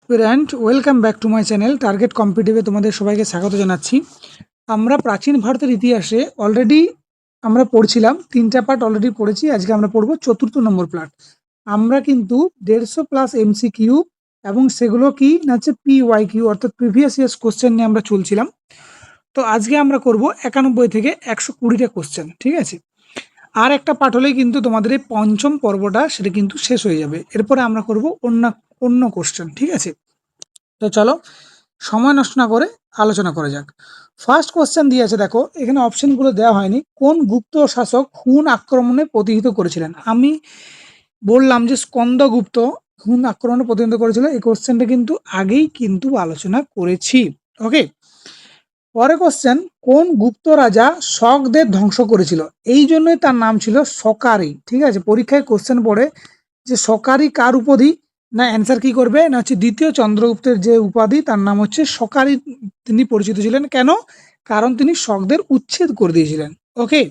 Student welcome back to my channel target কম্পিটিটিভে তোমাদের সবাইকে স্বাগত জানাচ্ছি। আমরা প্রাচীন ভারতের ইতিহাসে অলরেডি আমরা পড়ছিলাম, 3টা পার্ট অলরেডি পড়েছি। আজকে আমরা পড়বো 4র্থ নম্বর পার্ট। আমরা কিন্তু 150 প্লাস MCQ এবং সেগুলো কি না হচ্ছে PYQ অর্থাৎ প্রিভিয়াস ইয়ার্স কোশ্চেন নিয়ে আমরা চলছিলাম। তো আজকে আমরা করব 91 থেকে 120টা কোশ্চেন, ঠিক আছে। আর একটা পার্ট হলেই কিন্তু তোমাদের এই পঞ্চম পর্বটা সেটা কিন্তু শেষ হয়ে যাবে। এরপরে আমরা করব অন্য কোশ্চেন, ঠিক আছে। তো চলো সময় নষ্ট না করে আলোচনা করা যাক। ফার্স্ট কোশ্চেন দিয়ে আছে, দেখো এখানে অপশনগুলো দেওয়া হয়নি। কোন গুপ্ত শাসক হুন আক্রমণে প্রতিহিত করেছিলেন? আমি বললাম যে স্কন্দগুপ্ত হুন আক্রমণে প্রতিহিত করেছিল। এই কোশ্চেনটা কিন্তু আগেই কিন্তু আলোচনা করেছি। ওকে, পরে কোশ্চেন, কোন গুপ্ত রাজা শকদের ধ্বংস করেছিল? এই জন্যই তার নাম ছিল শকারি, ঠিক আছে। পরীক্ষায় কোশ্চেন পড়ে যে শকারি কার উপাধি, না অ্যান্সার কি করবে না হচ্ছে দ্বিতীয় চন্দ্রগুপ্তের যে উপাধি তার নাম হচ্ছে শকারি। তিনি পরিচিত ছিলেন কেন? কারণ তিনি শকদের উচ্ছেদ করে দিয়েছিলেন। ওকে,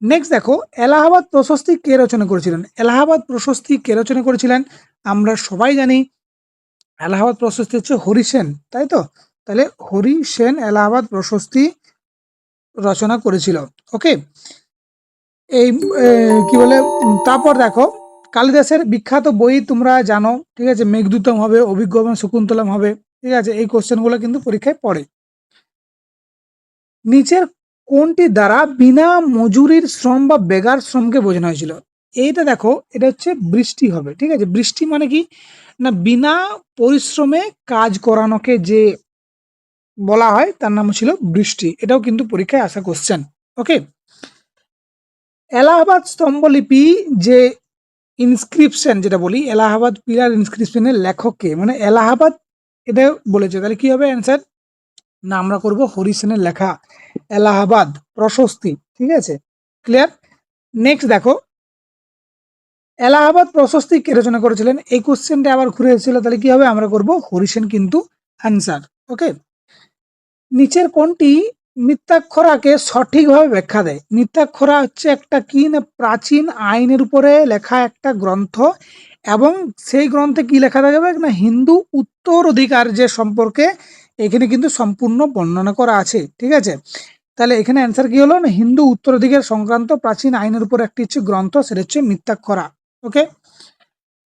নেক্সট দেখো, এলাহাবাদ প্রশস্তি কে রচনা করেছিলেন? এলাহাবাদ প্রশস্তি কে রচনা করেছিলেন? আমরা সবাই জানি এলাহাবাদ প্রশস্তি হচ্ছে হরি সেন, তাই তো। তাহলে হরি সেন এলাহাবাদ প্রশস্তি রচনা করেছিল। ওকে, এই কি বলে তারপর দেখো, কালিদাসের বিখ্যাত বই তোমরা জানো, ঠিক আছে। মেঘদূতম হবে, অভিজ্ঞ এবং শকুন্তলম হবে, ঠিক আছে। এই কোশ্চেনগুলো কিন্তু পরীক্ষায় পড়ে। নিচের কোনটি দ্বারা বিনা মজুরির শ্রম বা বেগার শ্রমকে বোঝানো হয়েছিল? এইটা দেখো, এটা হচ্ছে বৃষ্টি হবে, ঠিক আছে। বৃষ্টি মানে কি না বিনা পরিশ্রমে কাজ করানোকে যে বলা হয় তার নাম ছিল বৃষ্টি। এটাও কিন্তু পরীক্ষায় আসা কোশ্চেন। ওকে, এলাহাবাদ স্তম্ভলিপি যে ইনস্ক্রিপশন যেটা বলি, এলাহাবাদ পিলার ইনস্ক্রিপশনের লেখককে, মানে এলাহাবাদ এটা বলেছে, তাহলে কি হবে অ্যান্সার? না আমরা করব হরি সেনের লেখা এলাহাবাদ প্রশস্তি, ঠিক আছে। ক্লিয়ার। নেক্সট দেখো, এলাহাবাদ প্রশস্তি কে রচনা করেছিলেন? এই কোশ্চেনটা আবার ঘুরে এসেছিল, তাহলে কি হবে? আমরা করব হরি সেন কিন্তু অ্যান্সার। ওকে, নিচের কোনটি মিথ্যাক্ষরাকে সঠিকভাবে ব্যাখ্যা দেয়? মিথ্যাক্ষরা হচ্ছে একটা কি না প্রাচীন আইনের উপরে লেখা একটা গ্রন্থ, এবং সেই গ্রন্থে কি লেখা থাকবে না হিন্দু উত্তরাধিকার যে সম্পর্কে এখানে কিন্তু সম্পূর্ণ বর্ণনা করা আছে, ঠিক আছে। তাহলে এখানে অ্যান্সার কি হলো না হিন্দু উত্তরাধিকার সংক্রান্ত প্রাচীন আইনের উপর একটি হচ্ছে গ্রন্থ, সেটা হচ্ছে মিথ্যাক্ষরা। ওকে,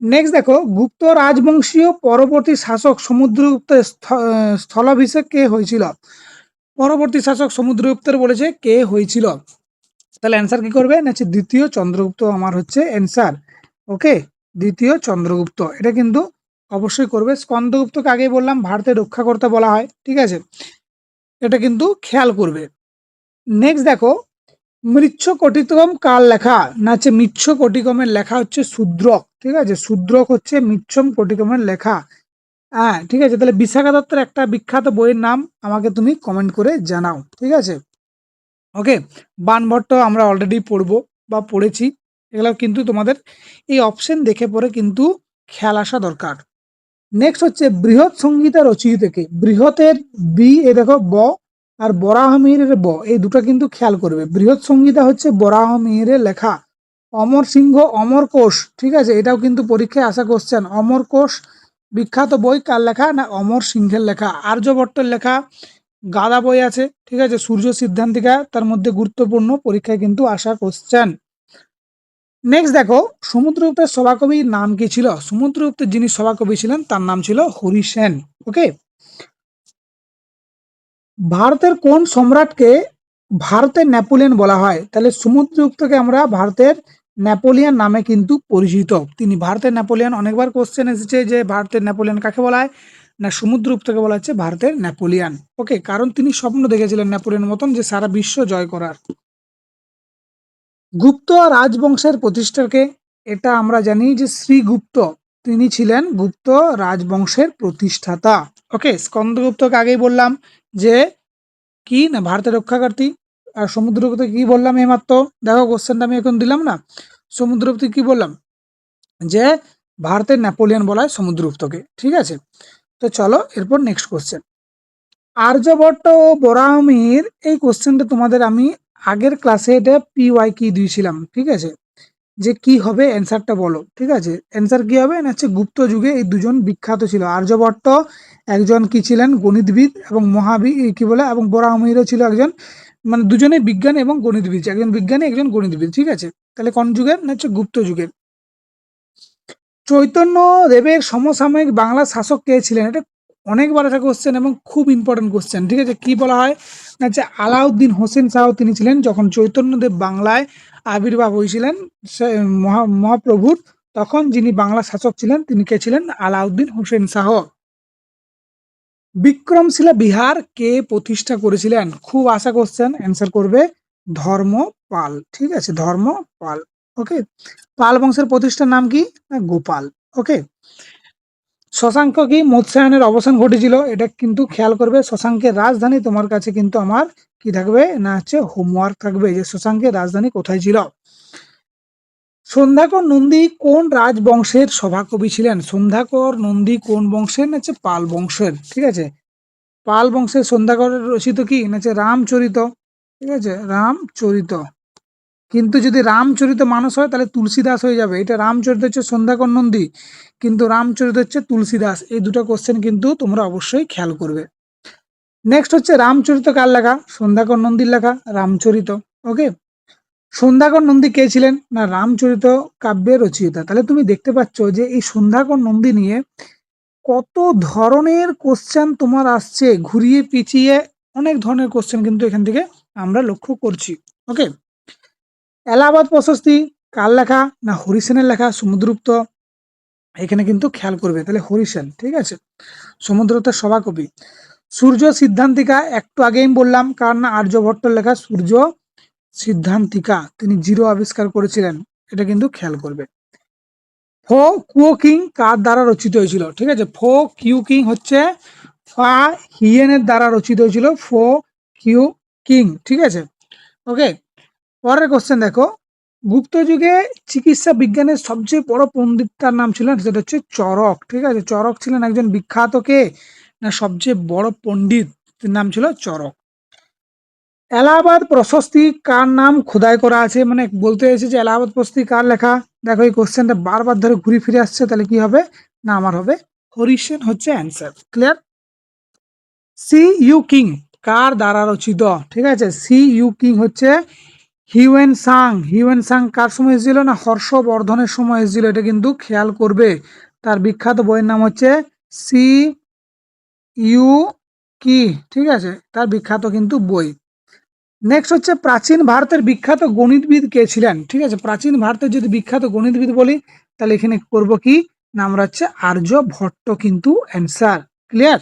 নেক্সট দেখো, গুপ্ত রাজবংশীয় পরবর্তী শাসক সমুদ্রগুপ্তের স্থলাভিষেক কে হয়েছিল? পরবর্তী শাসক সমুদ্রগুপ্তের বলেছে কে হয়েছিল, তাহলে অ্যান্সার কি করবে না হচ্ছে দ্বিতীয় চন্দ্রগুপ্ত আমার হচ্ছে অ্যান্সার। ওকে, দ্বিতীয় চন্দ্রগুপ্ত, এটা কিন্তু অবশ্যই করবে। স্কন্দগুপ্তকে আগেই বললাম ভারতের রক্ষাকর্তা বলা হয়, ঠিক আছে। এটা কিন্তু খেয়াল করবে। নেক্সট দেখো, মৃচ্ছকটিকম কার লেখা? না হচ্ছে মৃচ্ছকটিকমের লেখা হচ্ছে শূদ্রক, ঠিক আছে। শূদ্রক হচ্ছে মৃচ্ছম কটিকমের লেখা। হ্যাঁ, ঠিক আছে। তাহলে বিশাখা দত্তের একটা বিখ্যাত বইয়ের নাম আমাকে তুমি কমেন্ট করে জানাও, ঠিক আছে। ওকে, বাণভট্ট আমরা অলরেডি পড়বো বা পড়েছি। এগুলো কিন্তু তোমাদের এই অপশন দেখে পরে কিন্তু খেয়াল আসা দরকার। নেক্সট হচ্ছে বৃহৎ সংহিতা রচিত কে? বৃহতের বি এ দেখো ব, আর বরাহমিহিরের ব, এই দুটো কিন্তু খেয়াল করবে। বৃহৎ সংহিতা হচ্ছে বরাহমিহিরের লেখা। অমর সিংহ অমর কোষ, ঠিক আছে। এটাও কিন্তু পরীক্ষায় আসা কোশ্চেন। অমর কোষ বিখ্যাত বই কার লেখা? না অমর সিংহের লেখা। আর্যভট্টের লেখা গাদা বই আছে, ঠিক আছে। সূর্য সিদ্ধান্তিকা তার মধ্যে গুরুত্বপূর্ণ, পরীক্ষায় কিন্তু আসা কোশ্চেন। নেক্সট দেখো, সমুদ্রগুপ্তের সভাকবির নাম কি ছিল? সমুদ্রগুপ্তের যিনি সভাকবি ছিলেন তার নাম ছিল হরি সেন। ওকে, ভারতের কোন সম্রাটকে ভারতের নেপোলিয়ন বলা হয়? তাহলে সমুদ্রগুপ্তকে আমরা ভারতের নেপোলিয়ন নামে কিন্তু পরিচিত। তিনি ভারতের নেপোলিয়ন। অনেকবার কোশ্চেন এসেছে যে ভারতের নেপোলিয়ন কাকে বলা হয়, না সমুদ্রগুপ্তকে বলা হচ্ছে ভারতের নেপোলিয়ন। ওকে, কারণ তিনি স্বপ্ন দেখেছিলেন নেপোলিয়নের মতন যে সারা বিশ্ব জয় করার। গুপ্ত রাজবংশের প্রতিষ্ঠাকে? এটা আমরা জানি যে শ্রীগুপ্ত, তিনি ছিলেন গুপ্ত রাজবংশের প্রতিষ্ঠাতা। ওকে, স্কন্দগুপ্তকে আগেই বললাম যে কি না ভারতের রক্ষাকর্তী। আর সমুদ্রগুপ্ত কি বললাম এইমাত্র, দেখো কোশ্চেনটা আমি এখন দিলাম না। সমুদ্রগুপ্ত কি বললাম যে ভারতের নেপোলিয়ন বলা হয় সমুদ্রগুপ্তকে, ঠিক আছে। তো চলো এরপর নেক্সট কোশ্চেন, আর্যভট্ট ও বরাহমিহির। এই কোশ্চেনটা তোমাদের আমি আগের ক্লাসে এটা PY কি দিয়েছিলাম, ঠিক আছে। যে কি হবে অ্যান্সারটা বলো। ঠিক আছে, অ্যান্সার কি হবে না হচ্ছে গুপ্ত যুগে এই দুজন বিখ্যাত ছিল। আর্যভট্ট একজন কি ছিলেন গণিতবিদ এবং কি বলে এবং বরাহমিহিরও ছিল একজন, মানে দুজনেই বিজ্ঞানী এবং গণিতবিদ, একজন বিজ্ঞানী একজন গণিতবিদ। ঠিক আছে, তাহলে কোন যুগের না হচ্ছে গুপ্ত যুগের। চৈতন্য দেবের সমসাময়িক বাংলা শাসক কে ছিলেন? এটা অনেকবার একটা কোশ্চেন এবং খুব ইম্পর্টেন্ট কোশ্চেন। ঠিক আছে, কি বলা হয় না যে আলাউদ্দিন হোসেন শাহ তিনি ছিলেন যখন চৈতন্যদেব বাংলায় আবির্ভাব হয়েছিলেন মহাপ্রভুর, তখন যিনি বাংলা শাসক ছিলেন তিনি কে ছিলেন? আলাউদ্দিন হোসেন শাহ। বিক্রমশিলা বিহার কে প্রতিষ্ঠা করেছিলেন? খুব আশা কোশ্চেন, অ্যান্সার করবে ধর্মপাল। ঠিক আছে, ধর্মপাল। ওকে, পাল বংশের প্রতিষ্ঠার নাম কি? না গোপাল। ওকে, শশাঙ্ক কি মৎস্যায়নের অবসান ঘটেছিল? এটা কিন্তু খেয়াল করবে। শশাঙ্কের রাজধানী তোমার কাছে কিন্তু আমার কি থাকবে না হচ্ছে হোমওয়ার্ক থাকবে, যে শশাঙ্কের রাজধানী কোথায় ছিল। সন্ধ্যাকর নন্দী কোন রাজবংশের সভাকবি ছিলেন? সন্ধ্যাকর নন্দী কোন বংশের? না হচ্ছে পাল বংশের। ঠিক আছে, পাল বংশের সন্ধ্যাকরের রচিত কি না হচ্ছে রামচরিত। ঠিক আছে, রামচরিত। কিন্তু যদি রামচরিত মানস হয় তাহলে তুলসীদাস হয়ে যাবে। এটা রামচরিত হচ্ছে সন্ধ্যাকর নন্দী, কিন্তু রামচরিত হচ্ছে তুলসীদাস। এই দুটো কোশ্চেন কিন্তু তোমরা অবশ্যই খেয়াল করবে। নেক্সট হচ্ছে রামচরিত কার লেখা? সন্ধ্যাকর নন্দীর লেখা রামচরিত। ওকে, সন্ধ্যাকর নন্দী কে ছিলেন? না রামচরিত কাব্যের রচয়িতা। তাহলে তুমি দেখতে পাচ্ছ যে এই সন্ধ্যাকর নন্দী নিয়ে কত ধরনের কোশ্চেন তোমার আসছে, ঘুরিয়ে পিছিয়ে অনেক ধরনের কোশ্চেন কিন্তু এখান থেকে আমরা লক্ষ্য করছি। ওকে, এলাহাবাদ প্রশস্তি কার লেখা? না হরিসেনের লেখা। সমুদ্রগুপ্ত এখানে কিন্তু খেয়াল করবে, তাহলে হরিসেন। ঠিক আছে, সমুদ্রগুপ্তের সভাকবি। সূর্য সিদ্ধান্তিকা একটু আগেই বললাম, কার না আর্যভট্টের লেখা সূর্য সিদ্ধান্তিকা, তিনি জিরো আবিষ্কার করেছিলেন। এটা কিন্তু খেয়াল করবে। ফো কুও কিং কার দ্বারা রচিত হয়েছিল? ঠিক আছে, ফো কিউ কিং হচ্ছে ফা হিয়েনের দ্বারা রচিত হয়েছিল, ফো কিউ কিং। ঠিক আছে, ওকে, পরের কোশ্চেন দেখো। গুপ্ত যুগে চিকিৎসা বিজ্ঞানের সবচেয়ে বড় পণ্ডিত তার নাম ছিলেন, সেটা হচ্ছে চরক। ঠিক আছে, চরক ছিলেন একজন বিখ্যাত কে না সবচেয়ে বড় পণ্ডিত, নাম ছিল চরক। এলাহাবাদ প্রশস্তি কার নাম খোদাই করা আছে? মানে বলতে চাইছে যে এলাহাবাদ প্রশস্তি কার লেখা। দেখো এই কোশ্চেনটা বারবার ধরে ঘুরে ফিরে আসছে, তাহলে কি হবে না আমার হবে হরিসেন হচ্ছে answer. Clear? Si Yu Ki কার দ্বারা রচিত? ঠিক আছে, সি ইউ কিং হচ্ছে হিউয়েন সাং। হিউয়েন সাং কার সময় এসেছিল? না হর্ষবর্ধনের সময় এসেছিল। এটা কিন্তু খেয়াল করবে। তার বিখ্যাত বইয়ের নাম হচ্ছে সি ইউ কি। ঠিক আছে, তার বিখ্যাত কিন্তু বই। নেক্সট হচ্ছে প্রাচীন ভারতের বিখ্যাত গণিতবিদ কে ছিলেন? ঠিক আছে, প্রাচীন ভারতের যদি বিখ্যাত গণিতবিদ বলি তাহলে এখানে করব কি না আমরা হচ্ছে আর্যভট্ট কিন্তু অ্যান্সার। ক্লিয়ার?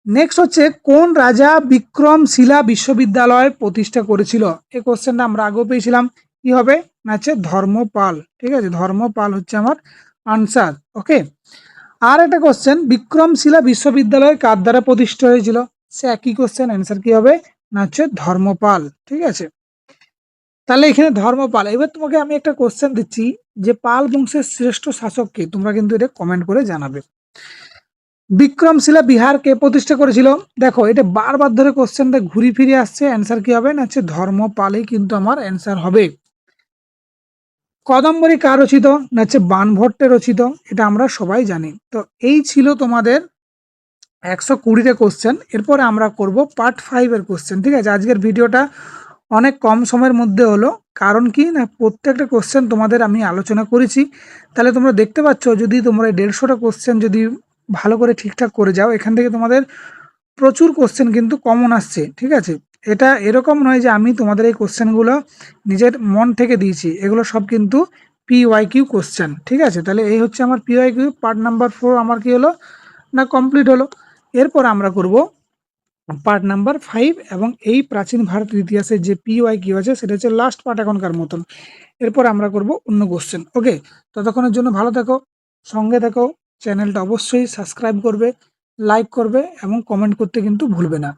নেক্সট হচ্ছে কোন রাজা বিক্রমশিলা বিশ্ববিদ্যালয় প্রতিষ্ঠা করেছিল? এই কোশ্চেনটা আমরা আগেও পেয়েছিলাম। কি হবে না হচ্ছে ধর্মপাল। ঠিক আছে, ধর্মপাল হচ্ছে আমার আনসার। ওকে, আর একটা কোশ্চেন, বিক্রমশিলা বিশ্ববিদ্যালয় কার দ্বারা প্রতিষ্ঠা হয়েছিল? সে একই কোশ্চেন, অ্যান্সার কি হবে না হচ্ছে ধর্মপাল। ঠিক আছে, তাহলে এখানে ধর্মপাল। এবার তোমাকে আমি একটা কোশ্চেন দিচ্ছি যে পাল বংশের শ্রেষ্ঠ শাসক কে? তোমরা কিন্তু এটা কমেন্ট করে জানাবে। বিক্রমশিলা বিহার কে প্রতিষ্ঠা করেছিল? দেখো এটা বারবার ধরে কোশ্চেনটা ঘুরি ফিরে আসছে, অ্যান্সার কি হবে না হচ্ছে ধর্মপালই কিন্তু আমার অ্যান্সার হবে। কদম্বরী কার রচিত? না হচ্ছে বাণভট্টের রচিত। এটা আমরা সবাই জানি। তো এই ছিল তোমাদের 120টা কোশ্চেন। এরপরে আমরা করব পার্ট 5 এর কোশ্চেন। ঠিক আছে, আজকের ভিডিওটা অনেক কম সময়ের মধ্যে হলো, কারণ কি না প্রত্যেকটা কোশ্চেন তোমাদের আমি আলোচনা করেছি। তাহলে তোমরা দেখতে পাচ্ছ যদি তোমরা 150টা কোশ্চেন যদি ভালো করে ঠিকঠাক করে যাও, এখান থেকে তোমাদের প্রচুর কোশ্চেন কিন্তু কমন আসছে। ঠিক আছে, এটা এরকম নয় যে আমি তোমাদের এই কোশ্চেনগুলো নিজের মন থেকে দিয়েছি, এগুলো সব কিন্তু পিওয়াইকিউ কোশ্চেন। ঠিক আছে, তাহলে এই হচ্ছে আমার পিওয়াইকিউ পার্ট নাম্বার 4 আমার কি হলো না কমপ্লিট হলো। এরপর আমরা করব পার্ট নাম্বার 5 এবং এই প্রাচীন ভারতের ইতিহাসে যে পিওয়াইকিউ আছে সেটা হচ্ছে লাস্ট পার্ট এখনকার মতন। এরপর আমরা করব অন্য কোশ্চেন। ওকে, ততক্ষণের জন্য ভালো থাকো, সঙ্গে থাকো, চ্যানেলটা অবশ্যই সাবস্ক্রাইব করবে, লাইক করবে এবং কমেন্ট করতে কিন্তু ভুলবে না।